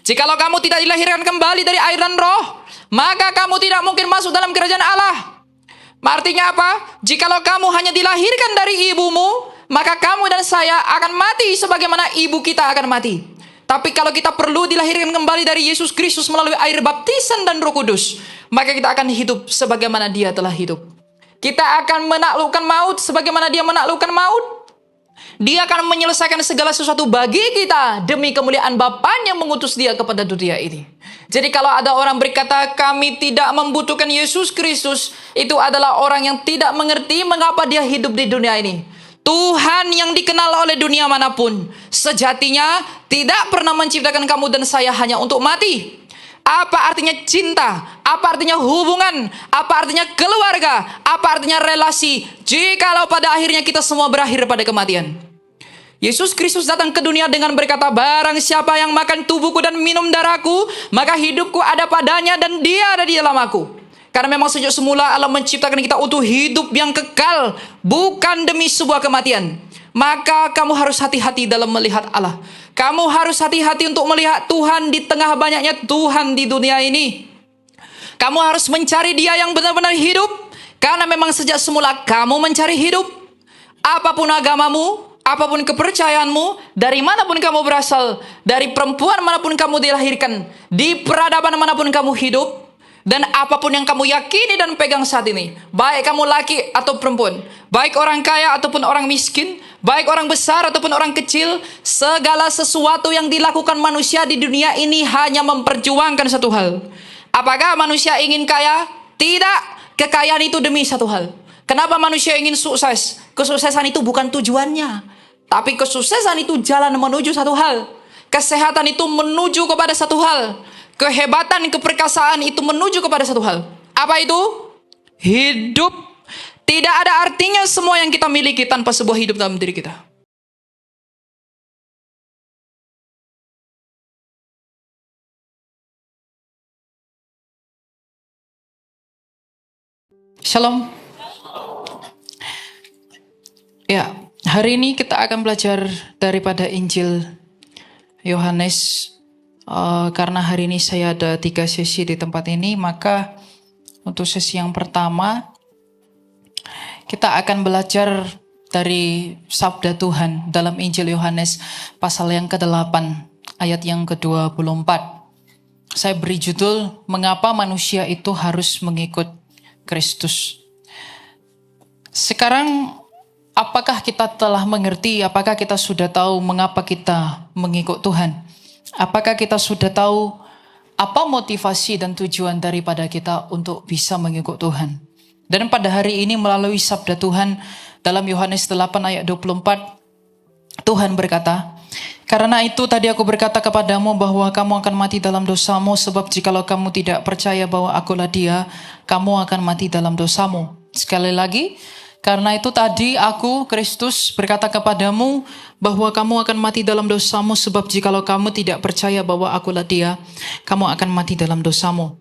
Jikalau kamu tidak dilahirkan kembali dari air dan roh, maka kamu tidak mungkin masuk dalam kerajaan Allah. Artinya apa? Jikalau kamu hanya dilahirkan dari ibumu, maka kamu dan saya akan mati sebagaimana ibu kita akan mati. Tapi kalau kita perlu dilahirkan kembali dari Yesus Kristus melalui air baptisan dan Roh Kudus, maka kita akan hidup sebagaimana Dia telah hidup. Kita akan menaklukkan maut sebagaimana Dia menaklukkan maut. Dia akan menyelesaikan segala sesuatu bagi kita demi kemuliaan Bapa yang mengutus Dia kepada dunia ini. Jadi kalau ada orang berkata kami tidak membutuhkan Yesus Kristus, itu adalah orang yang tidak mengerti mengapa dia hidup di dunia ini. Tuhan yang dikenal oleh dunia manapun sejatinya tidak pernah menciptakan kamu dan saya hanya untuk mati. Apa artinya cinta? Apa artinya hubungan? Apa artinya keluarga? Apa artinya relasi? Jikalau pada akhirnya kita semua berakhir pada kematian. Yesus Kristus datang ke dunia dengan berkata, barang siapa yang makan tubuhku dan minum darahku, maka hidupku ada padanya dan dia ada di dalam aku. Karena memang sejak semula Allah menciptakan kita untuk hidup yang kekal, bukan demi sebuah kematian. Maka kamu harus hati-hati dalam melihat Allah. Kamu harus hati-hati untuk melihat Tuhan di tengah banyaknya Tuhan di dunia ini. Kamu harus mencari Dia yang benar-benar hidup, karena memang sejak semula kamu mencari hidup. Apapun agamamu, apapun kepercayaanmu, dari manapun kamu berasal, dari perempuan manapun kamu dilahirkan, di peradaban manapun kamu hidup, dan apapun yang kamu yakini dan pegang saat ini, baik kamu laki atau perempuan, baik orang kaya ataupun orang miskin, baik orang besar ataupun orang kecil, segala sesuatu yang dilakukan manusia di dunia ini hanya memperjuangkan satu hal. Apakah manusia ingin kaya? Tidak. Kekayaan itu demi satu hal. Kenapa manusia ingin sukses? Kesuksesan itu bukan tujuannya, tapi kesuksesan itu jalan menuju satu hal. Kesehatan itu menuju kepada satu hal. Kehebatan, keperkasaan itu menuju kepada satu hal. Apa itu? Hidup. Tidak ada artinya semua yang kita miliki tanpa sebuah hidup dalam diri kita. Shalom. Ya, hari ini kita akan belajar daripada Injil Yohanes. Karena hari ini saya ada 3 sesi di tempat ini, maka untuk sesi yang pertama kita akan belajar dari sabda Tuhan dalam Injil Yohanes pasal yang ke-8 ayat yang ke-24. Saya beri judul, mengapa manusia itu harus mengikut Kristus. Sekarang apakah kita telah mengerti, apakah kita sudah tahu mengapa kita mengikut Tuhan? Apakah kita sudah tahu apa motivasi dan tujuan daripada kita untuk bisa mengikut Tuhan? Dan pada hari ini melalui sabda Tuhan dalam Yohanes 8 ayat 24, Tuhan berkata, karena itu tadi aku berkata kepadamu bahwa kamu akan mati dalam dosamu, sebab jikalau kamu tidak percaya bahwa akulah Dia, kamu akan mati dalam dosamu. Sekali lagi, karena itu tadi aku, Kristus, berkata kepadamu bahwa kamu akan mati dalam dosamu, sebab jikalau kamu tidak percaya bahwa akulah Dia, kamu akan mati dalam dosamu.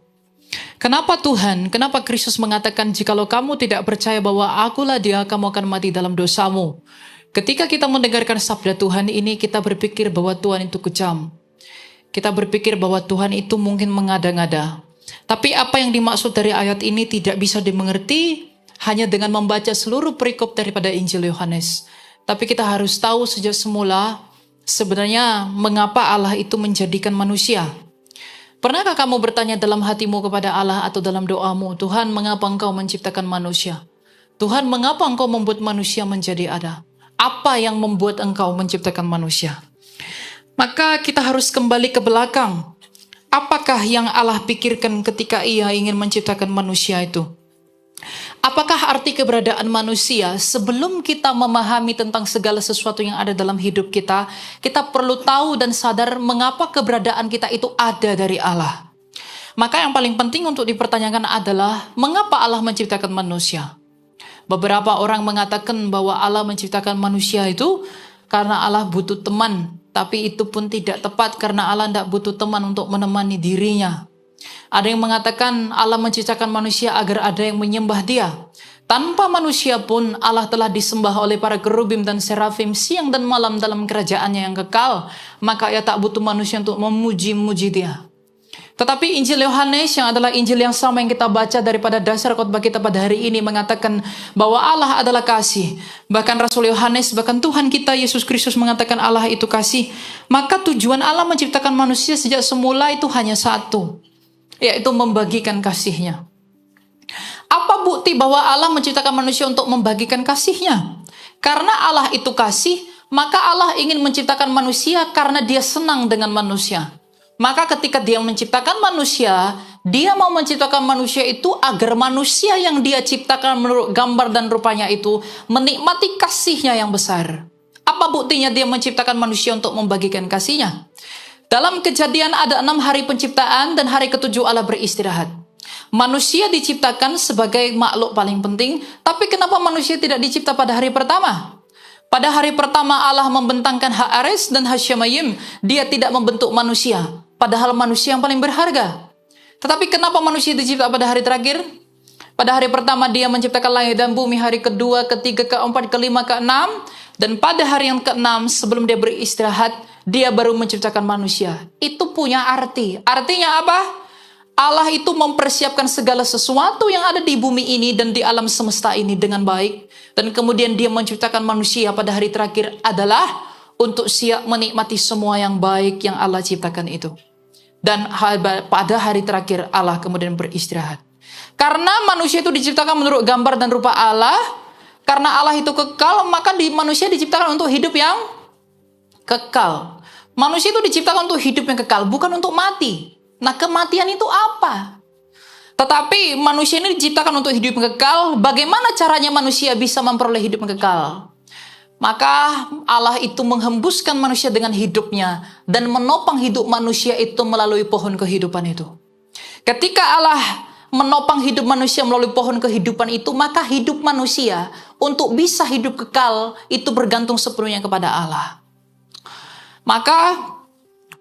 Kenapa Tuhan, kenapa Kristus mengatakan jikalau kamu tidak percaya bahwa akulah Dia, kamu akan mati dalam dosamu? Ketika kita mendengarkan sabda Tuhan ini, kita berpikir bahwa Tuhan itu kejam. Kita berpikir bahwa Tuhan itu mungkin mengada-ngada. Tapi apa yang dimaksud dari ayat ini tidak bisa dimengerti hanya dengan membaca seluruh perikop daripada Injil Yohanes. Tapi kita harus tahu sejak semula sebenarnya mengapa Allah itu menjadikan manusia. Pernahkah kamu bertanya dalam hatimu kepada Allah atau dalam doamu, Tuhan, mengapa Engkau menciptakan manusia? Tuhan, mengapa Engkau membuat manusia menjadi ada? Apa yang membuat Engkau menciptakan manusia? Maka kita harus kembali ke belakang. Apakah yang Allah pikirkan ketika Ia ingin menciptakan manusia itu? Apakah arti keberadaan manusia? Sebelum kita memahami tentang segala sesuatu yang ada dalam hidup kita, kita perlu tahu dan sadar mengapa keberadaan kita itu ada dari Allah. Maka yang paling penting untuk dipertanyakan adalah mengapa Allah menciptakan manusia? Beberapa orang mengatakan bahwa Allah menciptakan manusia itu karena Allah butuh teman, tapi itu pun tidak tepat karena Allah tidak butuh teman untuk menemani dirinya. Ada yang mengatakan Allah menciptakan manusia agar ada yang menyembah Dia. Tanpa manusia pun Allah telah disembah oleh para kerubim dan serafim siang dan malam dalam kerajaannya yang kekal. Maka ia tak butuh manusia untuk memuji-muji dia. Tetapi Injil Yohanes yang adalah Injil yang sama yang kita baca daripada dasar khotbah kita pada hari ini mengatakan bahwa Allah adalah kasih. Bahkan Rasul Yohanes, bahkan Tuhan kita Yesus Kristus mengatakan Allah itu kasih. Maka tujuan Allah menciptakan manusia sejak semula itu hanya satu, yaitu membagikan kasihnya. Apa bukti bahwa Allah menciptakan manusia untuk membagikan kasihnya? Karena Allah itu kasih, maka Allah ingin menciptakan manusia karena dia senang dengan manusia. Maka ketika dia menciptakan manusia, dia mau menciptakan manusia itu agar manusia yang dia ciptakan menurut gambar dan rupanya itu menikmati kasihnya yang besar. Apa buktinya dia menciptakan manusia untuk membagikan kasihnya? Dalam Kejadian ada 6 hari penciptaan dan hari ke-7 Allah beristirahat. Manusia diciptakan sebagai makhluk paling penting, tapi kenapa manusia tidak dicipta pada hari pertama? Pada hari pertama Allah membentangkan Haares dan Hasyamayim, dia tidak membentuk manusia, padahal manusia yang paling berharga. Tetapi kenapa manusia dicipta pada hari terakhir? Pada hari pertama dia menciptakan langit dan bumi, hari kedua, ketiga, keempat, kelima, keenam, dan pada hari yang keenam sebelum dia beristirahat, dia baru menciptakan manusia. Itu punya arti. Artinya apa? Allah itu mempersiapkan segala sesuatu yang ada di bumi ini dan di alam semesta ini dengan baik. Dan kemudian dia menciptakan manusia pada hari terakhir adalah untuk siap menikmati semua yang baik yang Allah ciptakan itu. Dan pada hari terakhir Allah kemudian beristirahat. Karena manusia itu diciptakan menurut gambar dan rupa Allah, karena Allah itu kekal, maka manusia diciptakan untuk hidup yang kekal. Manusia itu diciptakan untuk hidup yang kekal, bukan untuk mati. Nah, kematian itu apa? Tetapi manusia ini diciptakan untuk hidup yang kekal. Bagaimana caranya manusia bisa memperoleh hidup yang kekal? Maka Allah itu menghembuskan manusia dengan hidupnya dan menopang hidup manusia itu melalui pohon kehidupan itu. Ketika Allah menopang hidup manusia melalui pohon kehidupan itu, maka hidup manusia untuk bisa hidup kekal itu bergantung sepenuhnya kepada Allah. Maka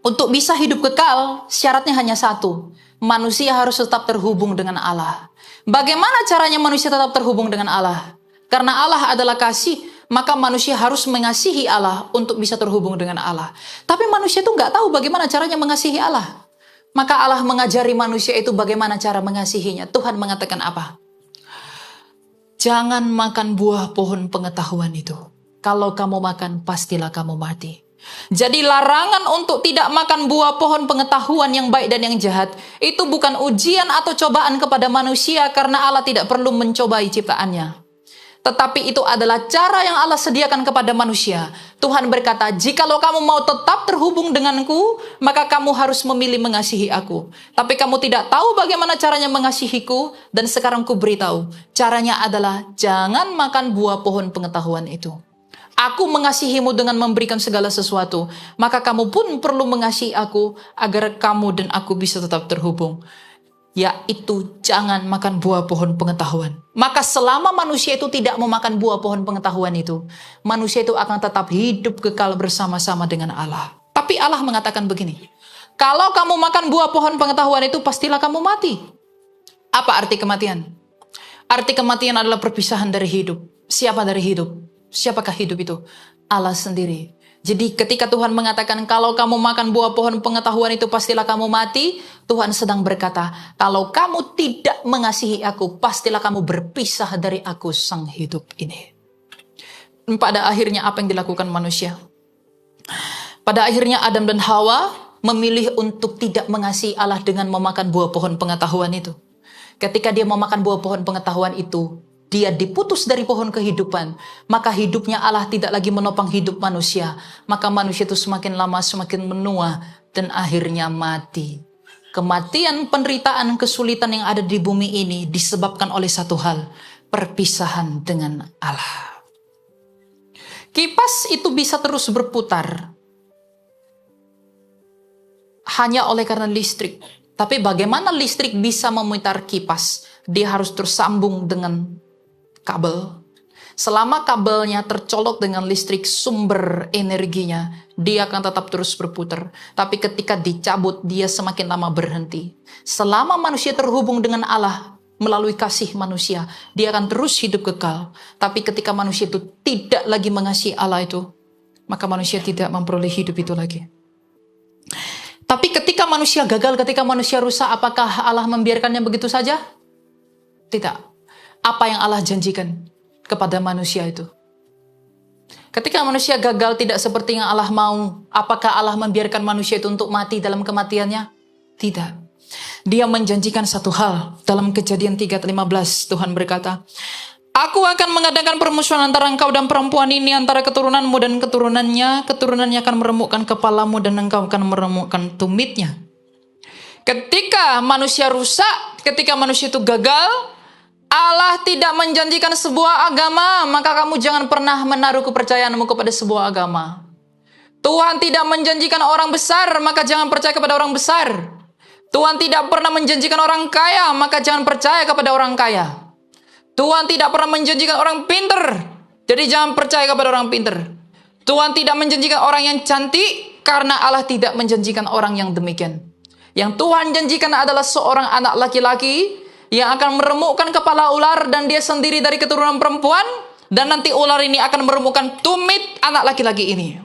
untuk bisa hidup kekal, syaratnya hanya satu. Manusia harus tetap terhubung dengan Allah. Bagaimana caranya manusia tetap terhubung dengan Allah? Karena Allah adalah kasih, maka manusia harus mengasihi Allah untuk bisa terhubung dengan Allah. Tapi manusia itu nggak tahu bagaimana caranya mengasihi Allah. Maka Allah mengajari manusia itu bagaimana cara mengasihinya. Tuhan mengatakan apa? Jangan makan buah pohon pengetahuan itu. Kalau kamu makan, pastilah kamu mati. Jadi larangan untuk tidak makan buah pohon pengetahuan yang baik dan yang jahat itu bukan ujian atau cobaan kepada manusia karena Allah tidak perlu mencobai ciptaannya. Tetapi itu adalah cara yang Allah sediakan kepada manusia. Tuhan berkata, jikalau kamu mau tetap terhubung denganku, maka kamu harus memilih mengasihi aku. Tapi kamu tidak tahu bagaimana caranya mengasihiku, dan sekarang ku beritahu. Caranya adalah jangan makan buah pohon pengetahuan itu. Aku mengasihimu dengan memberikan segala sesuatu, maka kamu pun perlu mengasihi aku agar kamu dan aku bisa tetap terhubung. Yaitu jangan makan buah pohon pengetahuan. Maka selama manusia itu tidak memakan buah pohon pengetahuan itu, manusia itu akan tetap hidup kekal bersama-sama dengan Allah. Tapi Allah mengatakan begini, kalau kamu makan buah pohon pengetahuan itu, pastilah kamu mati. Apa arti kematian? Arti kematian adalah perpisahan dari hidup. Siapa dari hidup? Siapakah hidup itu? Allah sendiri. Jadi ketika Tuhan mengatakan kalau kamu makan buah pohon pengetahuan itu pastilah kamu mati, Tuhan sedang berkata, kalau kamu tidak mengasihi aku, pastilah kamu berpisah dari aku sang hidup ini. Pada akhirnya apa yang dilakukan manusia? Pada akhirnya Adam dan Hawa memilih untuk tidak mengasihi Allah dengan memakan buah pohon pengetahuan itu. Ketika dia memakan buah pohon pengetahuan itu, dia diputus dari pohon kehidupan, maka hidupnya Allah tidak lagi menopang hidup manusia. Maka manusia itu semakin lama semakin menua dan akhirnya mati. Kematian, penderitaan, kesulitan yang ada di bumi ini disebabkan oleh satu hal, perpisahan dengan Allah. Kipas itu bisa terus berputar hanya oleh karena listrik. Tapi bagaimana listrik bisa memutar kipas? Dia harus tersambung dengan kabel. Selama kabelnya tercolok dengan listrik sumber energinya, dia akan tetap terus berputar. Tapi ketika dicabut, dia semakin lama berhenti. Selama manusia terhubung dengan Allah, melalui kasih manusia, dia akan terus hidup kekal. Tapi ketika manusia itu tidak lagi mengasihi Allah itu, maka manusia tidak memperoleh hidup itu lagi. Tapi ketika manusia gagal, ketika manusia rusak, apakah Allah membiarkannya begitu saja? Tidak. Apa yang Allah janjikan kepada manusia itu? Ketika manusia gagal tidak seperti yang Allah mau, apakah Allah membiarkan manusia itu untuk mati dalam kematiannya? Tidak. Dia menjanjikan satu hal. Dalam Kejadian 3:15 Tuhan berkata, Aku akan mengadakan permusuhan antara engkau dan perempuan ini, antara keturunanmu dan keturunannya. Keturunannya akan meremukkan kepalamu dan engkau akan meremukkan tumitnya. Ketika manusia rusak, ketika manusia itu gagal, Allah tidak menjanjikan sebuah agama, maka kamu jangan pernah menaruh kepercayaanmu kepada sebuah agama. Tuhan tidak menjanjikan orang besar, maka jangan percaya kepada orang besar. Tuhan tidak pernah menjanjikan orang kaya, maka jangan percaya kepada orang kaya. Tuhan tidak pernah menjanjikan orang pinter, jadi jangan percaya kepada orang pinter. Tuhan tidak menjanjikan orang yang cantik, karena Allah tidak menjanjikan orang yang demikian. Yang Tuhan janjikan adalah seorang anak laki-laki yang akan meremukkan kepala ular, dan dia sendiri dari keturunan perempuan, dan nanti ular ini akan meremukkan tumit anak laki-laki ini.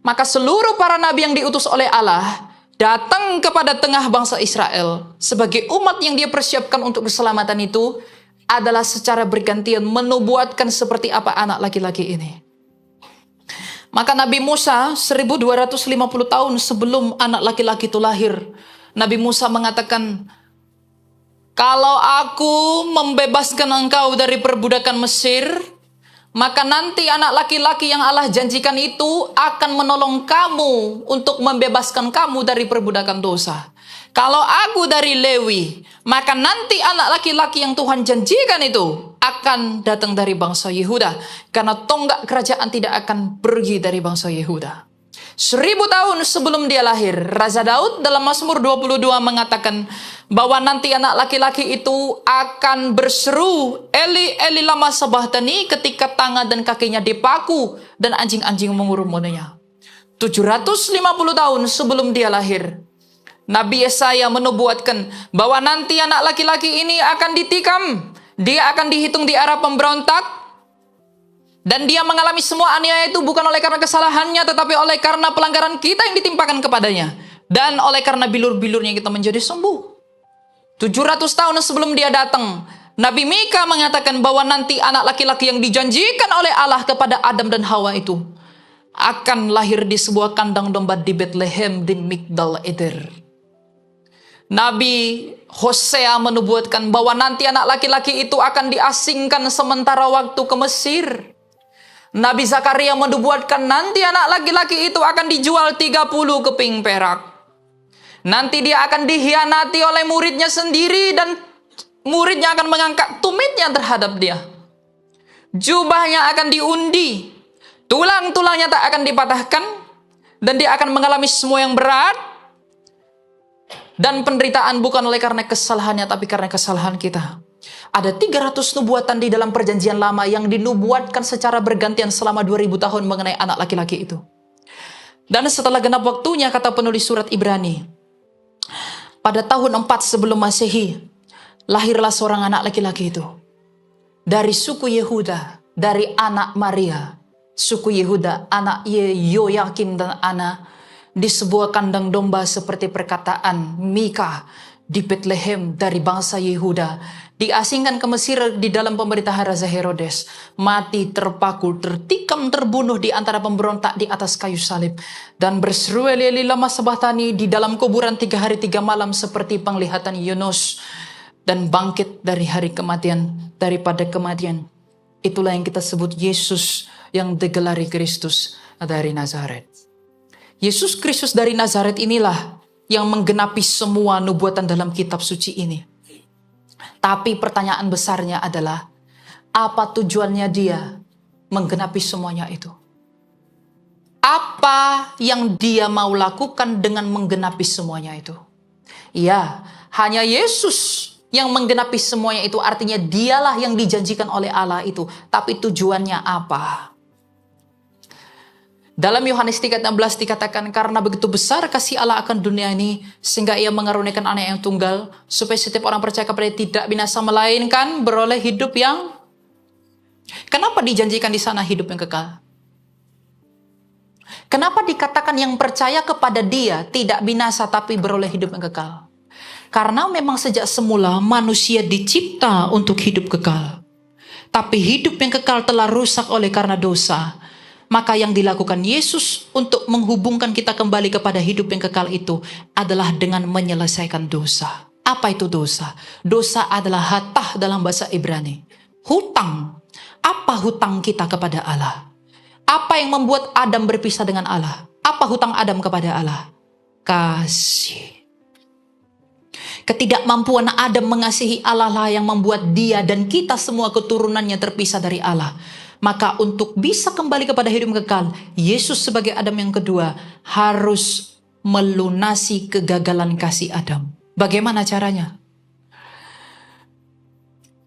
Maka seluruh para nabi yang diutus oleh Allah datang kepada tengah bangsa Israel sebagai umat yang dia persiapkan untuk keselamatan itu adalah secara bergantian menubuatkan seperti apa anak laki-laki ini. Maka Nabi Musa 1250 tahun sebelum anak laki-laki itu lahir, Nabi Musa mengatakan, kalau aku membebaskan engkau dari perbudakan Mesir, maka nanti anak laki-laki yang Allah janjikan itu akan menolong kamu untuk membebaskan kamu dari perbudakan dosa. Kalau aku dari Lewi, maka nanti anak laki-laki yang Tuhan janjikan itu akan datang dari bangsa Yehuda. Karena tonggak kerajaan tidak akan pergi dari bangsa Yehuda. 1000 tahun sebelum dia lahir, Raja Daud dalam Mazmur 22 mengatakan bahwa nanti anak laki-laki itu akan berseru, Eli, Eli lama sabachthani, ketika tangan dan kakinya dipaku dan anjing-anjing mengurumuninya. 750 tahun sebelum dia lahir, Nabi Yesaya menubuatkan bahwa nanti anak laki-laki ini akan ditikam. Dia akan dihitung di arah pemberontak. Dan dia mengalami semua aniaya itu bukan oleh karena kesalahannya, tetapi oleh karena pelanggaran kita yang ditimpakan kepadanya. Dan oleh karena bilur-bilurnya kita menjadi sembuh. 700 tahun sebelum dia datang, Nabi Mika mengatakan bahwa nanti anak laki-laki yang dijanjikan oleh Allah kepada Adam dan Hawa itu akan lahir di sebuah kandang domba di Bethlehem di Migdal Eder. Nabi Hosea menubuatkan bahwa nanti anak laki-laki itu akan diasingkan sementara waktu ke Mesir. Nabi Zakaria menubuatkan nanti anak laki-laki itu akan dijual 30 keping perak. Nanti dia akan dikhianati oleh muridnya sendiri dan muridnya akan mengangkat tumitnya terhadap dia. Jubahnya akan diundi, tulang-tulangnya tak akan dipatahkan, dan dia akan mengalami semua yang berat. Dan penderitaan bukan oleh karena kesalahannya, tapi karena kesalahan kita. Ada 300 nubuatan di dalam perjanjian lama yang dinubuatkan secara bergantian selama 2000 tahun mengenai anak laki-laki itu. Dan setelah genap waktunya, kata penulis surat Ibrani, pada tahun 4 sebelum Masehi, lahirlah seorang anak laki-laki itu. Dari suku Yehuda, dari anak Maria, suku Yehuda, anak Yoyakim dan Ana, di sebuah kandang domba seperti perkataan Mika di Bethlehem dari bangsa Yehuda, diasingkan ke Mesir di dalam pemerintahan Raja Herodes, mati, terpaku, tertikam, terbunuh di antara pemberontak di atas kayu salib, dan berseru Eli Eli lama sabachthani di dalam kuburan 3 hari 3 malam seperti penglihatan Yunus, dan bangkit dari hari kematian, daripada kematian. Itulah yang kita sebut Yesus yang digelari Kristus dari Nazaret. Yesus Kristus dari Nazaret inilah yang menggenapi semua nubuatan dalam kitab suci ini. Tapi pertanyaan besarnya adalah, apa tujuannya dia menggenapi semuanya itu? Apa yang dia mau lakukan dengan menggenapi semuanya itu? Ya, hanya Yesus yang menggenapi semuanya itu, artinya dialah yang dijanjikan oleh Allah itu. Tapi tujuannya apa? Dalam Yohanes 3:16 dikatakan, karena begitu besar kasih Allah akan dunia ini, sehingga ia mengaruniakan anak yang tunggal, supaya setiap orang percaya kepada dia tidak binasa, melainkan beroleh hidup yang... Kenapa dijanjikan di sana hidup yang kekal? Kenapa dikatakan yang percaya kepada dia tidak binasa tapi beroleh hidup yang kekal? Karena memang sejak semula manusia dicipta untuk hidup kekal. Tapi hidup yang kekal telah rusak oleh karena dosa. Maka yang dilakukan Yesus untuk menghubungkan kita kembali kepada hidup yang kekal itu adalah dengan menyelesaikan dosa. Apa itu dosa? Dosa adalah hatah dalam bahasa Ibrani. Hutang. Apa hutang kita kepada Allah? Apa yang membuat Adam berpisah dengan Allah? Apa hutang Adam kepada Allah? Kasih. Ketidakmampuan Adam mengasihi Allah lah yang membuat dia dan kita semua keturunannya terpisah dari Allah. Maka untuk bisa kembali kepada hidup kekal, Yesus sebagai Adam yang kedua harus melunasi kegagalan kasih Adam. Bagaimana caranya?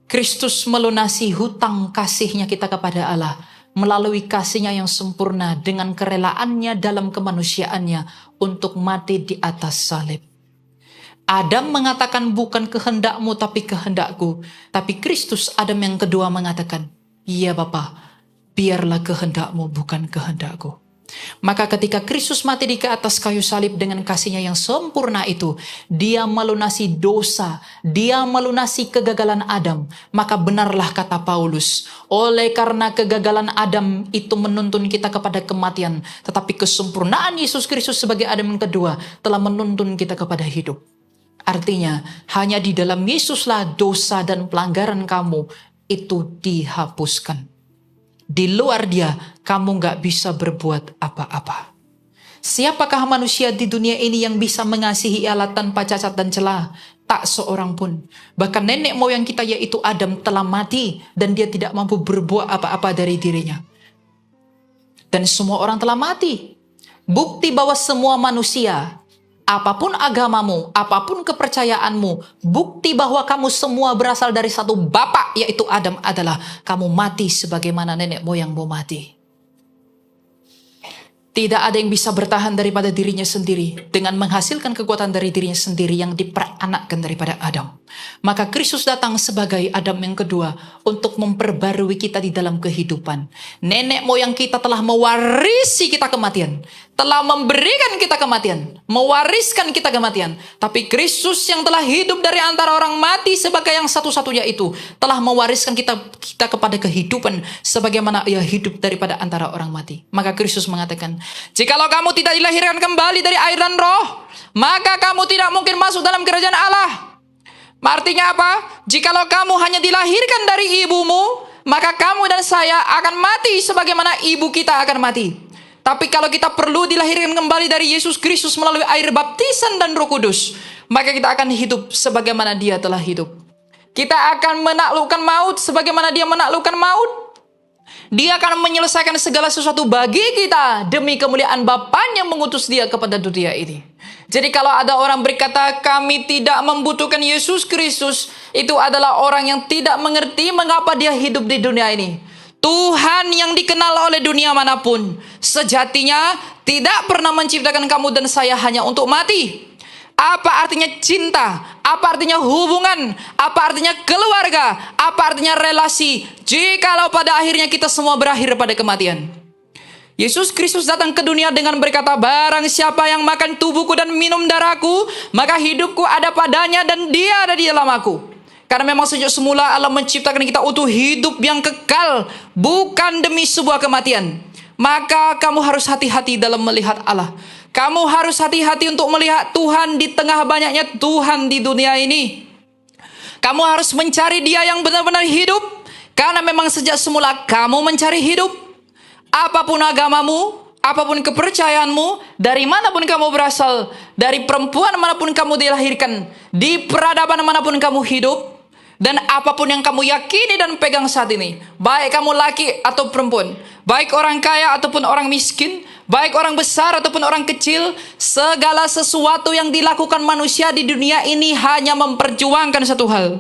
Kristus melunasi hutang kasihnya kita kepada Allah melalui kasihnya yang sempurna dengan kerelaannya dalam kemanusiaannya untuk mati di atas salib. Adam mengatakan bukan kehendakmu tapi kehendakku. Tapi Kristus Adam yang kedua mengatakan, iya Bapa, biarlah kehendakmu bukan kehendakku. Maka ketika Kristus mati di atas kayu salib dengan kasihnya yang sempurna itu, dia melunasi dosa, dia melunasi kegagalan Adam. Maka benarlah kata Paulus, oleh karena kegagalan Adam itu menuntun kita kepada kematian, tetapi kesempurnaan Yesus Kristus sebagai Adam yang kedua telah menuntun kita kepada hidup. Artinya, hanya di dalam Yesuslah dosa dan pelanggaran kamu itu dihapuskan. Di luar dia, kamu gak bisa berbuat apa-apa. Siapakah manusia di dunia ini yang bisa mengasihi Allah tanpa cacat dan celah? Tak seorang pun. Bahkan nenek moyang kita yaitu Adam telah mati dan dia tidak mampu berbuat apa-apa dari dirinya. Dan semua orang telah mati. Bukti bahwa semua manusia, apapun agamamu, apapun kepercayaanmu, bukti bahwa kamu semua berasal dari satu bapak yaitu Adam adalah kamu mati sebagaimana nenek moyangmu mati. Tidak ada yang bisa bertahan daripada dirinya sendiri dengan menghasilkan kekuatan dari dirinya sendiri yang diperanakkan daripada Adam. Maka Kristus datang sebagai Adam yang kedua untuk memperbarui kita di dalam kehidupan. Nenek moyang kita telah mewarisi kita kematian, telah memberikan kita kematian, mewariskan kita kematian. Tapi Kristus yang telah hidup dari antara orang mati sebagai yang satu-satunya itu telah mewariskan kita kepada kehidupan sebagaimana ia hidup daripada antara orang mati. Maka Kristus mengatakan, jikalau kamu tidak dilahirkan kembali dari air dan roh, maka kamu tidak mungkin masuk dalam kerajaan Allah. Artinya apa? Jikalau kamu hanya dilahirkan dari ibumu, maka kamu dan saya akan mati sebagaimana ibu kita akan mati. Tapi kalau kita perlu dilahirkan kembali dari Yesus Kristus melalui air baptisan dan Roh Kudus, maka kita akan hidup sebagaimana dia telah hidup. Kita akan menaklukkan maut sebagaimana dia menaklukkan maut. Dia akan menyelesaikan segala sesuatu bagi kita demi kemuliaan Bapa yang mengutus dia kepada dunia ini. Jadi kalau ada orang berkata kami tidak membutuhkan Yesus Kristus, itu adalah orang yang tidak mengerti mengapa dia hidup di dunia ini. Tuhan yang dikenal oleh dunia manapun sejatinya tidak pernah menciptakan kamu dan saya hanya untuk mati. Apa artinya cinta? Apa artinya hubungan? Apa artinya keluarga? Apa artinya relasi? Jikalau pada akhirnya kita semua berakhir pada kematian. Yesus Kristus datang ke dunia dengan berkata, barang siapa yang makan tubuhku dan minum darahku, maka hidupku ada padanya dan dia ada di dalam aku. Karena memang sejak semula Allah menciptakan kita untuk hidup yang kekal, bukan demi sebuah kematian. Maka kamu harus hati-hati dalam melihat Allah. Kamu harus hati-hati untuk melihat Tuhan di tengah banyaknya Tuhan di dunia ini. Kamu harus mencari Dia yang benar-benar hidup. Karena memang sejak semula kamu mencari hidup. Apapun agamamu, apapun kepercayaanmu, dari manapun kamu berasal, dari perempuan manapun kamu dilahirkan, di peradaban manapun kamu hidup, dan apapun yang kamu yakini dan pegang saat ini, baik kamu laki atau perempuan, baik orang kaya ataupun orang miskin, baik orang besar ataupun orang kecil, segala sesuatu yang dilakukan manusia di dunia ini hanya memperjuangkan satu hal.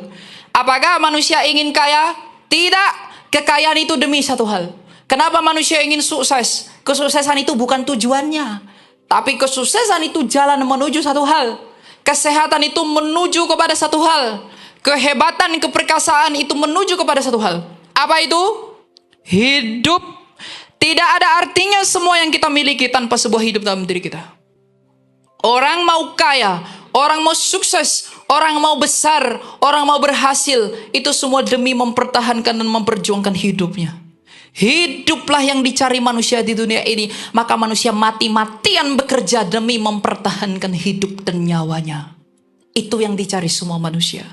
Apakah manusia ingin kaya? Tidak. Kekayaan itu demi satu hal. Kenapa manusia ingin sukses? Kesuksesan itu bukan tujuannya. Tapi kesuksesan itu jalan menuju satu hal. Kesehatan itu menuju kepada satu hal. Kehebatan, keperkasaan itu menuju kepada satu hal. Apa itu? Hidup. Tidak ada artinya semua yang kita miliki tanpa sebuah hidup dalam diri kita. Orang mau kaya, orang mau sukses, orang mau besar, orang mau berhasil, itu semua demi mempertahankan dan memperjuangkan hidupnya. Hiduplah yang dicari manusia di dunia ini. Maka manusia mati-matian bekerja demi mempertahankan hidup dan nyawanya. Itu yang dicari semua manusia.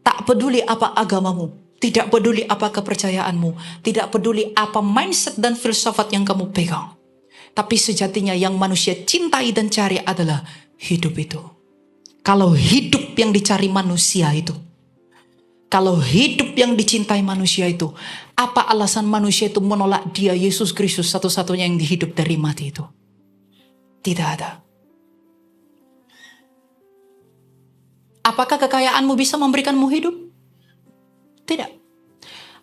Tak peduli apa agamamu, tidak peduli apa kepercayaanmu, tidak peduli apa mindset dan filsafat yang kamu pegang. Tapi sejatinya yang manusia cintai dan cari adalah hidup itu. Kalau hidup yang dicari manusia itu, kalau hidup yang dicintai manusia itu, apa alasan manusia itu menolak Dia Yesus Kristus satu-satunya yang dihidup dari mati itu? Tidak ada. Apakah kekayaanmu bisa memberikanmu hidup? Tidak.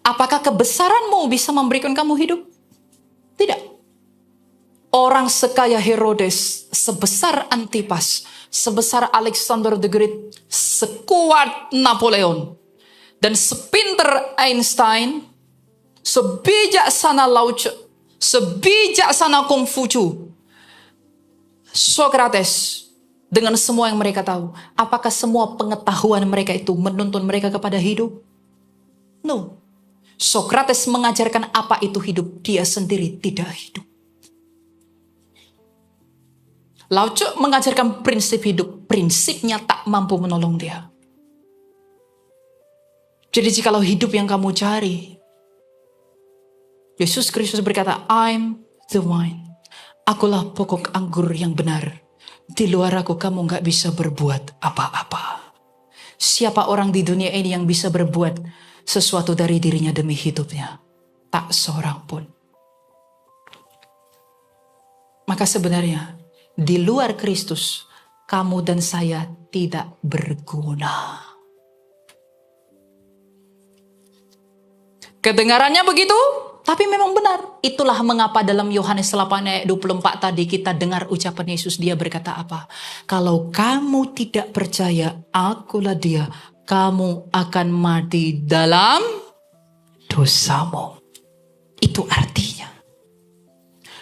Apakah kebesaranmu bisa memberikan kamu hidup? Tidak. Orang sekaya Herodes, sebesar Antipas, sebesar Alexander the Great, sekuat Napoleon, dan sepinter Einstein, sebijaksana Lao Tzu, sebijaksana Kongfucu, Socrates, dengan semua yang mereka tahu, apakah semua pengetahuan mereka itu menuntun mereka kepada hidup? No. Socrates mengajarkan apa itu hidup, dia sendiri tidak hidup. Lao Tzu mengajarkan prinsip hidup, prinsipnya tak mampu menolong dia. Jadi jikalau hidup yang kamu cari, Yesus Kristus berkata, I'm the vine. Akulah pokok anggur yang benar. Di luar aku kamu gak bisa berbuat apa-apa. Siapa orang di dunia ini yang bisa berbuat sesuatu dari dirinya demi hidupnya? Tak seorang pun. Maka sebenarnya di luar Kristus, kamu dan saya tidak berguna. Kedengarannya begitu, tapi memang benar. Itulah mengapa dalam Yohanes 8 ayat 24 tadi kita dengar ucapan Yesus. Dia berkata apa? Kalau kamu tidak percaya akulah Dia, kamu akan mati dalam dosamu. Itu artinya.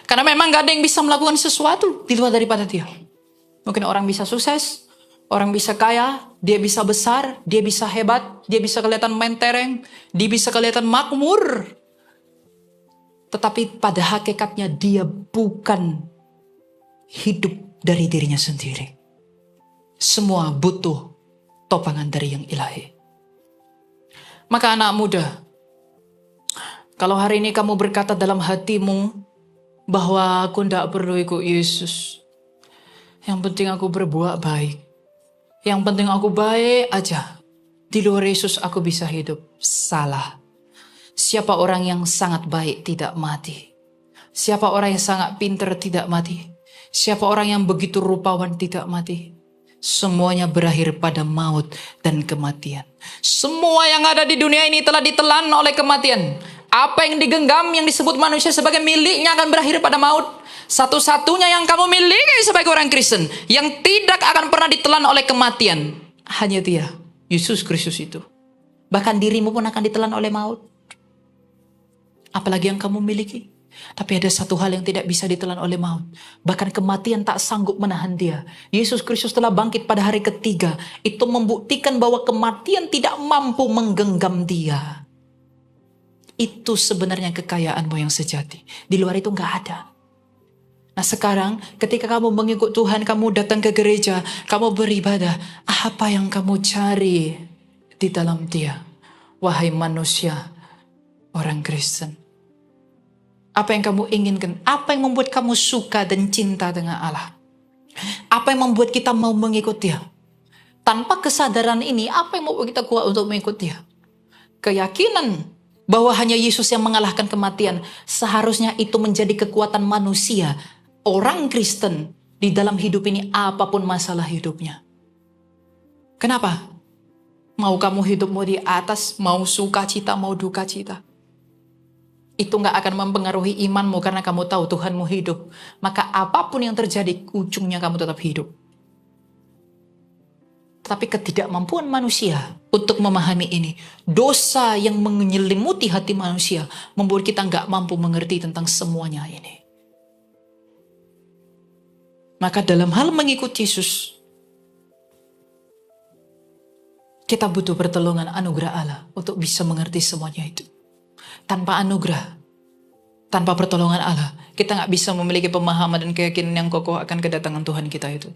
Karena memang gak ada yang bisa melakukan sesuatu di luar daripada Dia. Mungkin orang bisa sukses, orang bisa kaya, dia bisa besar, dia bisa hebat, dia bisa kelihatan mentereng, dia bisa kelihatan makmur. Tetapi pada hakikatnya dia bukan hidup dari dirinya sendiri. Semua butuh topangan dari yang ilahi. Maka anak muda, kalau hari ini kamu berkata dalam hatimu bahwa aku tidak perlu ikut Yesus. Yang penting aku berbuat baik. Yang penting aku baik aja. Di luar Yesus aku bisa hidup. Salah. Siapa orang yang sangat baik tidak mati. Siapa orang yang sangat pintar tidak mati. Siapa orang yang begitu rupawan tidak mati. Semuanya berakhir pada maut dan kematian. Semua yang ada di dunia ini telah ditelan oleh kematian. Apa yang digenggam yang disebut manusia sebagai miliknya akan berakhir pada maut. Satu-satunya yang kamu miliki sebagai orang Kristen yang tidak akan pernah ditelan oleh kematian, hanya Dia, Yesus Kristus itu. Bahkan dirimu pun akan ditelan oleh maut. Apalagi yang kamu miliki. Tapi ada satu hal yang tidak bisa ditelan oleh maut. Bahkan kematian tak sanggup menahan Dia. Yesus Kristus telah bangkit pada hari ketiga. Itu membuktikan bahwa kematian tidak mampu menggenggam Dia. Itu sebenarnya kekayaanmu yang sejati. Di luar itu gak ada. Nah sekarang ketika kamu mengikut Tuhan, kamu datang ke gereja, kamu beribadah, apa yang kamu cari di dalam Dia? Wahai manusia, orang Kristen. Apa yang kamu inginkan? Apa yang membuat kamu suka dan cinta dengan Allah? Apa yang membuat kita mau mengikut Dia? Tanpa kesadaran ini, apa yang membuat kita kuat untuk mengikut Dia? Keyakinan bahwa hanya Yesus yang mengalahkan kematian, seharusnya itu menjadi kekuatan manusia. Orang Kristen di dalam hidup ini apapun masalah hidupnya. Kenapa? Mau kamu hidupmu di atas, mau sukacita, mau duka cita. itu nggak akan mempengaruhi imanmu karena kamu tahu Tuhanmu hidup. Maka apapun yang terjadi, ujungnya kamu tetap hidup. Tapi ketidakmampuan manusia untuk memahami ini, dosa yang menyelimuti hati manusia, membuat kita nggak mampu mengerti tentang semuanya ini. Maka dalam hal mengikut Yesus, kita butuh pertolongan anugerah Allah untuk bisa mengerti semuanya itu. Tanpa anugerah, tanpa pertolongan Allah, kita nggak bisa memiliki pemahaman dan keyakinan yang kokoh akan kedatangan Tuhan kita itu.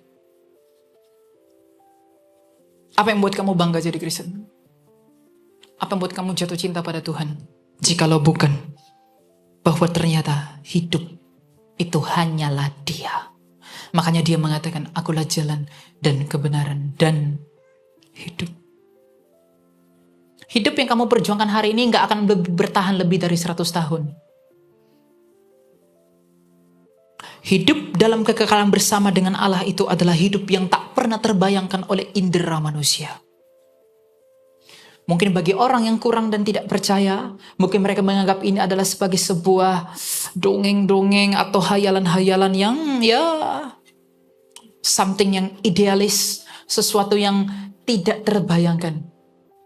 Apa yang membuat kamu bangga jadi Kristen? Apa yang membuat kamu jatuh cinta pada Tuhan? Jikalau bukan bahwa ternyata hidup itu hanyalah Dia. Makanya Dia mengatakan, akulah jalan dan kebenaran dan hidup. Hidup yang kamu perjuangkan hari ini gak akan bertahan lebih dari 100 tahun. Hidup dalam kekekalan bersama dengan Allah itu adalah hidup yang tak pernah terbayangkan oleh indera manusia. Mungkin bagi orang yang kurang dan tidak percaya, mungkin mereka menganggap ini adalah sebagai sebuah dongeng-dongeng atau hayalan-hayalan yang something yang idealis, sesuatu yang tidak terbayangkan.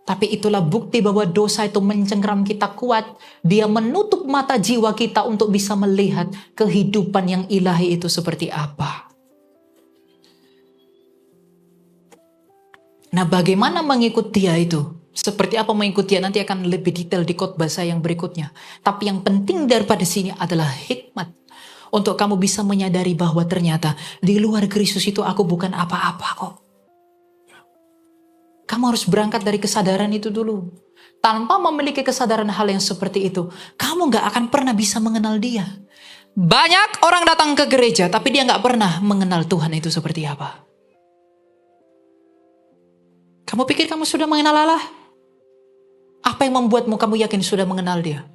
Tapi itulah bukti bahwa dosa itu mencengkeram kita kuat. Dia menutup mata jiwa kita untuk bisa melihat kehidupan yang ilahi itu seperti apa. Nah, bagaimana mengikut Dia itu? Seperti apa mengikut Dia nanti akan lebih detail di khotbah saya yang berikutnya. Tapi yang penting daripada sini adalah hikmat. Untuk kamu bisa menyadari bahwa ternyata di luar Kristus itu aku bukan apa-apa kok. Kamu harus berangkat dari kesadaran itu dulu. Tanpa memiliki kesadaran hal yang seperti itu, kamu gak akan pernah bisa mengenal Dia. Banyak orang datang ke gereja, tapi dia gak pernah mengenal Tuhan itu seperti apa. Kamu pikir kamu sudah mengenal Allah? Apa yang membuatmu kamu yakin sudah mengenal Dia?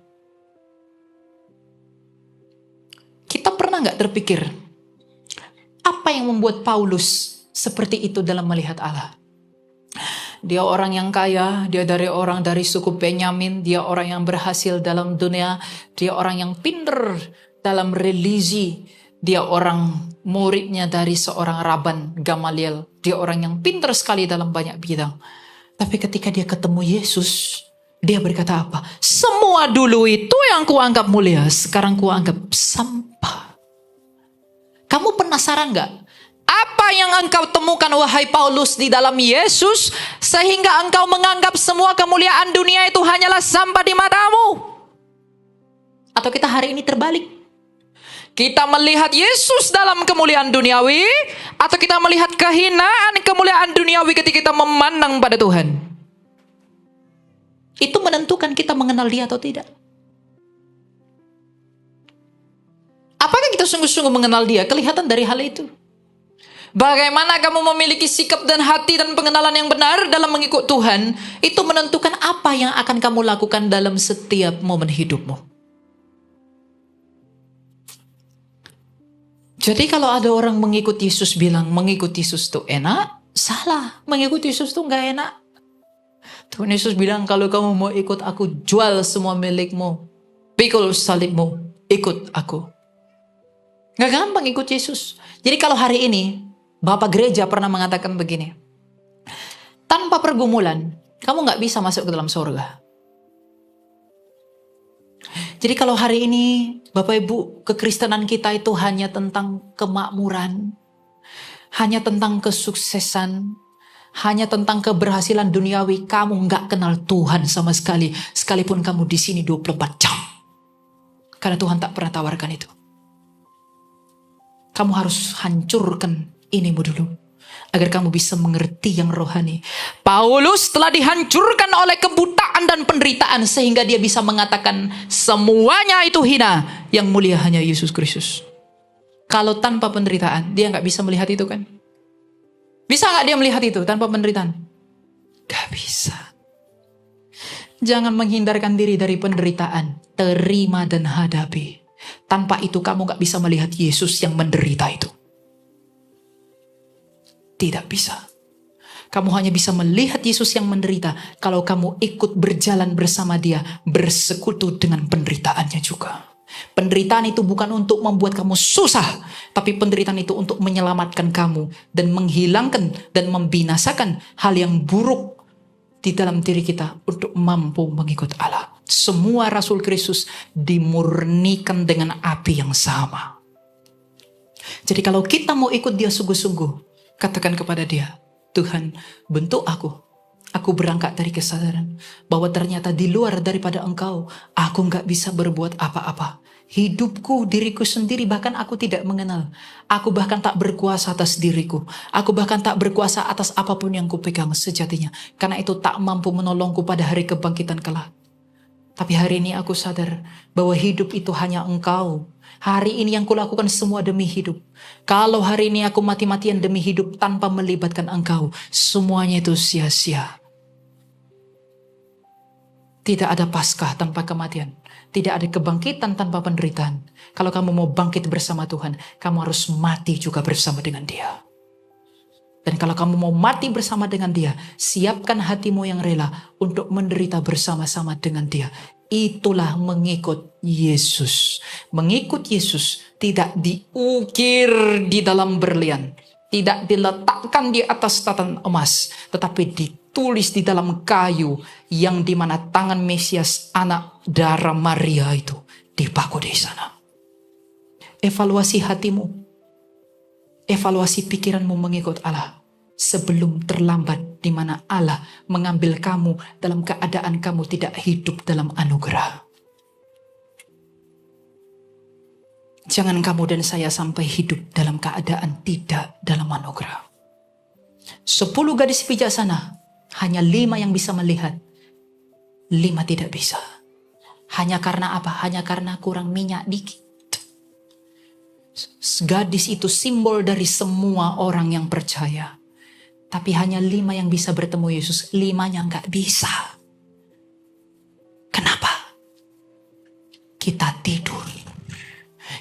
Kita pernah gak terpikir, apa yang membuat Paulus seperti itu dalam melihat Allah? Dia orang yang kaya, dia dari suku Benyamin, dia orang yang berhasil dalam dunia, dia orang yang pinter dalam religi, dia orang muridnya dari seorang Raban Gamaliel, dia orang yang pinter sekali dalam banyak bidang. Tapi ketika dia ketemu Yesus, dia berkata apa? Semua dulu itu yang kuanggap mulia, sekarang kuanggap sampah. Kamu penasaran gak? Apa yang engkau temukan wahai Paulus di dalam Yesus sehingga engkau menganggap semua kemuliaan dunia itu hanyalah sampah di matamu? Atau kita hari ini terbalik? Kita melihat Yesus dalam kemuliaan duniawi atau kita melihat kehinaan kemuliaan duniawi ketika kita memandang pada Tuhan? Itu menentukan kita mengenal Dia atau tidak. Apakah kita sungguh-sungguh mengenal Dia? Kelihatan dari hal itu. Bagaimana kamu memiliki sikap dan hati dan pengenalan yang benar dalam mengikut Tuhan, itu menentukan apa yang akan kamu lakukan dalam setiap momen hidupmu. Jadi kalau ada orang mengikut Yesus bilang mengikut Yesus itu enak, salah. Mengikut Yesus itu gak enak. Tuhan Yesus bilang kalau kamu mau ikut aku, jual semua milikmu, pikul salibmu, ikut aku. Gak gampang ikut Yesus. Jadi kalau hari ini Bapak gereja pernah mengatakan begini, tanpa pergumulan, kamu gak bisa masuk ke dalam surga. Jadi kalau hari ini, Bapak Ibu, kekristenan kita itu hanya tentang kemakmuran, hanya tentang kesuksesan, hanya tentang keberhasilan duniawi, kamu gak kenal Tuhan sama sekali, sekalipun kamu di sini 24 jam. Karena Tuhan tak pernah tawarkan itu. Kamu harus hancurkan inimu dulu, agar kamu bisa mengerti yang rohani. Paulus telah dihancurkan oleh kebutaan dan penderitaan sehingga dia bisa mengatakan semuanya itu hina, yang mulia hanya Yesus Kristus. Kalau tanpa penderitaan, dia gak bisa melihat itu kan? Bisa gak dia melihat itu tanpa penderitaan? Gak bisa. Jangan menghindarkan diri dari penderitaan. Terima dan hadapi. Tanpa itu kamu gak bisa melihat Yesus yang menderita itu. Tidak bisa. Kamu hanya bisa melihat Yesus yang menderita kalau kamu ikut berjalan bersama dia, bersekutu dengan penderitaannya juga. Penderitaan itu bukan untuk membuat kamu susah, tapi penderitaan itu untuk menyelamatkan kamu dan menghilangkan dan membinasakan hal yang buruk di dalam diri kita untuk mampu mengikut Allah. Semua Rasul Kristus dimurnikan dengan api yang sama. Jadi kalau kita mau ikut dia sungguh-sungguh, katakan kepada dia, Tuhan, bentuk aku. Aku berangkat dari kesadaran bahwa ternyata di luar daripada Engkau, aku gak bisa berbuat apa-apa. Hidupku, diriku sendiri, bahkan aku tidak mengenal. Aku bahkan tak berkuasa atas diriku. Aku bahkan tak berkuasa atas apapun yang kupegang sejatinya. Karena itu tak mampu menolongku pada hari kebangkitan kelak. Tapi hari ini aku sadar bahwa hidup itu hanya Engkau. Hari ini yang kulakukan semua demi hidup. Kalau hari ini aku mati-matian demi hidup tanpa melibatkan Engkau, semuanya itu sia-sia. Tidak ada Paskah tanpa kematian. Tidak ada kebangkitan tanpa penderitaan. Kalau kamu mau bangkit bersama Tuhan, kamu harus mati juga bersama dengan Dia. Dan kalau kamu mau mati bersama dengan Dia, siapkan hatimu yang rela untuk menderita bersama-sama dengan Dia. Itulah mengikut Yesus. Mengikut Yesus tidak diukir di dalam berlian. Tidak diletakkan di atas tatan emas. Tetapi ditulis di dalam kayu. Yang dimana tangan Mesias anak darah Maria itu dipaku di sana. Evaluasi hatimu. Evaluasi pikiranmu mengikut Allah. Sebelum terlambat, di mana Allah mengambil kamu dalam keadaan kamu tidak hidup dalam anugerah. Jangan kamu dan saya sampai hidup dalam keadaan tidak dalam anugerah. 10 gadis bijaksana, hanya 5 yang bisa melihat. 5 tidak bisa. Hanya karena apa? Hanya karena kurang minyak dikit. Gadis itu simbol dari semua orang yang percaya. Tapi hanya 5 yang bisa bertemu Yesus. 5-nya gak bisa. Kenapa? Kita tidur.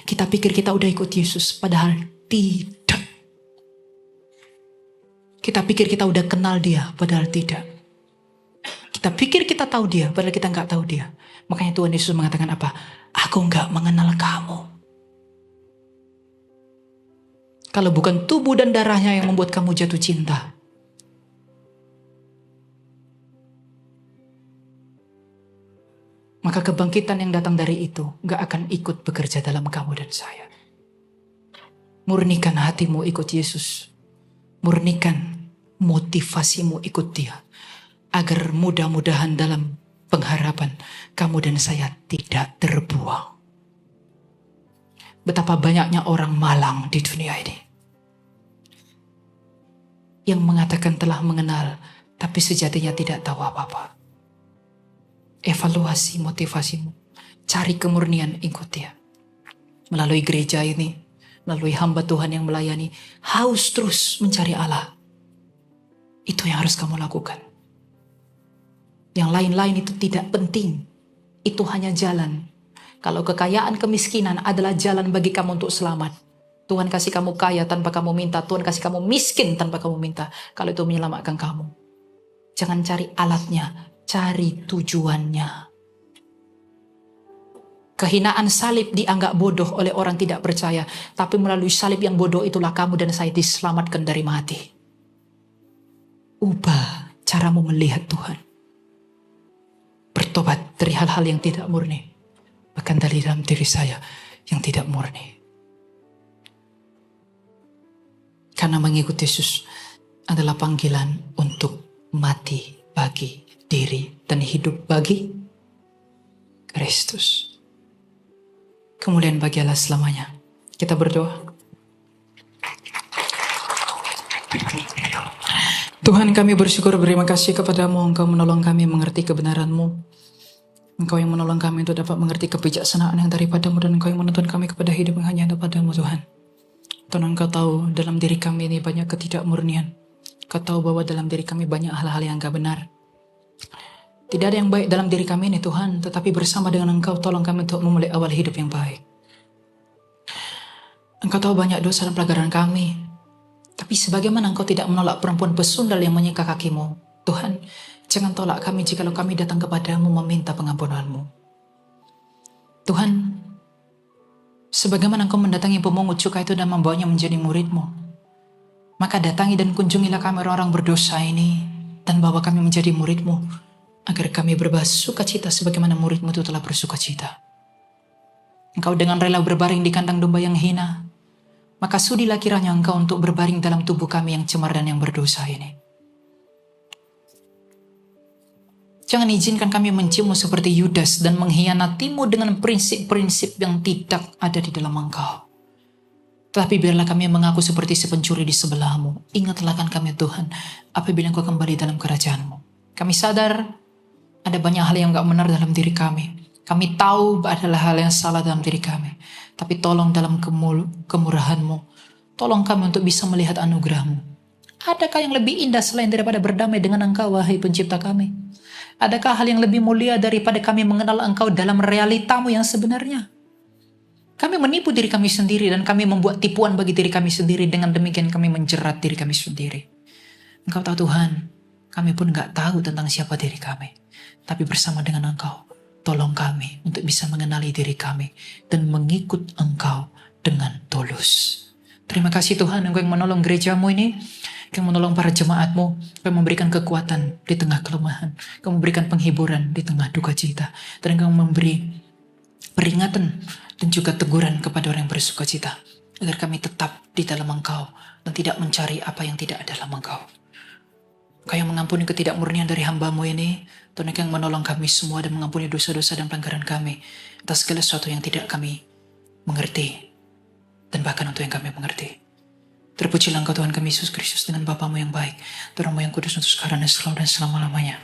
Kita pikir kita udah ikut Yesus. Padahal tidak. Kita pikir kita udah kenal Dia. Padahal tidak. Kita pikir kita tahu Dia. Padahal kita gak tahu Dia. Makanya Tuhan Yesus mengatakan apa? Aku gak mengenal kamu. Kalau bukan tubuh dan darahnya yang membuat kamu jatuh cinta. Maka kebangkitan yang datang dari itu gak akan ikut bekerja dalam kamu dan saya. Murnikan hatimu ikut Yesus. Murnikan motivasimu ikut Dia. Agar mudah-mudahan dalam pengharapan kamu dan saya tidak terbuang. Betapa banyaknya orang malang di dunia ini. Yang mengatakan telah mengenal, tapi sejatinya tidak tahu apa-apa. Evaluasi motivasimu. Cari kemurnian, ikut Dia. Melalui gereja ini, melalui hamba Tuhan yang melayani, haus terus mencari Allah. Itu yang harus kamu lakukan. Yang lain-lain itu tidak penting. Itu hanya jalan. Kalau kekayaan, kemiskinan adalah jalan bagi kamu untuk selamat. Tuhan kasih kamu kaya tanpa kamu minta. Tuhan kasih kamu miskin tanpa kamu minta. Kalau itu menyelamatkan kamu. Jangan cari alatnya. Cari tujuannya. Kehinaan salib dianggap bodoh oleh orang tidak percaya. Tapi melalui salib yang bodoh itulah kamu dan saya diselamatkan dari mati. Ubah caramu melihat Tuhan. Bertobat dari hal-hal yang tidak murni. Bahkan dari dalam diri saya yang tidak murni. Karena mengikuti Yesus adalah panggilan untuk mati bagi diri dan hidup bagi Kristus. Kemuliaan bagi Allah selamanya. Kita berdoa. Tuhan, kami bersyukur, berterima kasih kepadamu. Engkau menolong kami mengerti kebenaran-Mu. Engkau yang menolong kami untuk dapat mengerti kebijaksanaan yang daripadamu, dan Engkau yang menuntun kami kepada hidup yang hanya daripada-Mu, Tuhan. Tuhan, Engkau tahu dalam diri kami ini banyak ketidakmurnian. Engkau tahu bahwa dalam diri kami banyak hal-hal yang gak benar. Tidak ada yang baik dalam diri kami ini, Tuhan. Tetapi bersama dengan Engkau, tolong kami untuk memulai awal hidup yang baik. Engkau tahu banyak dosa dan pelanggaran kami. Tapi sebagaimana Engkau tidak menolak perempuan pesundal yang menyeka kakimu, Tuhan, jangan tolak kami jikalau kami datang kepadamu meminta pengampunan-Mu. Tuhan, sebagaimana Engkau mendatangi pemungut cukai itu dan membawanya menjadi murid-Mu, maka datangi dan kunjungilah kami orang-orang berdosa ini dan bawa kami menjadi murid-Mu, agar kami bersukacita sebagaimana murid-Mu itu telah bersukacita. Engkau dengan rela berbaring di kandang domba yang hina, maka sudilah kiranya Engkau untuk berbaring dalam tubuh kami yang cemar dan yang berdosa ini. Jangan izinkan kami menciummu seperti Yudas dan mengkhianatimu dengan prinsip-prinsip yang tidak ada di dalam Engkau. Tetapi biarlah kami mengaku seperti si pencuri di sebelahmu. Ingatlah kan kami Tuhan, apabila Engkau kembali dalam kerajaan-Mu. Kami sadar ada banyak hal yang gak benar dalam diri kami. Kami tahu adalah hal yang salah dalam diri kami. Tapi tolong dalam kemurahan-Mu, tolong kami untuk bisa melihat anugerah-Mu. Adakah yang lebih indah selain daripada berdamai dengan Engkau, wahai pencipta kami? Adakah hal yang lebih mulia daripada kami mengenal Engkau dalam realita-Mu yang sebenarnya? Kami menipu diri kami sendiri dan kami membuat tipuan bagi diri kami sendiri. Dengan demikian kami menjerat diri kami sendiri. Engkau tahu Tuhan, kami pun gak tahu tentang siapa diri kami. Tapi bersama dengan Engkau, tolong kami untuk bisa mengenali diri kami dan mengikut Engkau dengan tulus. Terima kasih Tuhan, Engkau yang menolong gereja-Mu ini, yang menolong para jemaat-Mu, yang memberikan kekuatan di tengah kelemahan, yang memberikan penghiburan di tengah duka cita, dan Engkau memberi peringatan dan juga teguran kepada orang yang bersuka cita, agar kami tetap di dalam Engkau dan tidak mencari apa yang tidak ada dalam Engkau. Engkau yang mengampuni ketidakmurnian dari hamba-Mu ini, Tuhan yang menolong kami semua dan mengampuni dosa-dosa dan pelanggaran kami atas segala sesuatu yang tidak kami mengerti dan bahkan untuk yang kami mengerti. Terpujilah Engkau Tuhan kami Yesus Kristus dengan Bapa-Mu yang baik, Tuhan-Mu yang kudus untuk sekarang dan selalu dan selama-lamanya.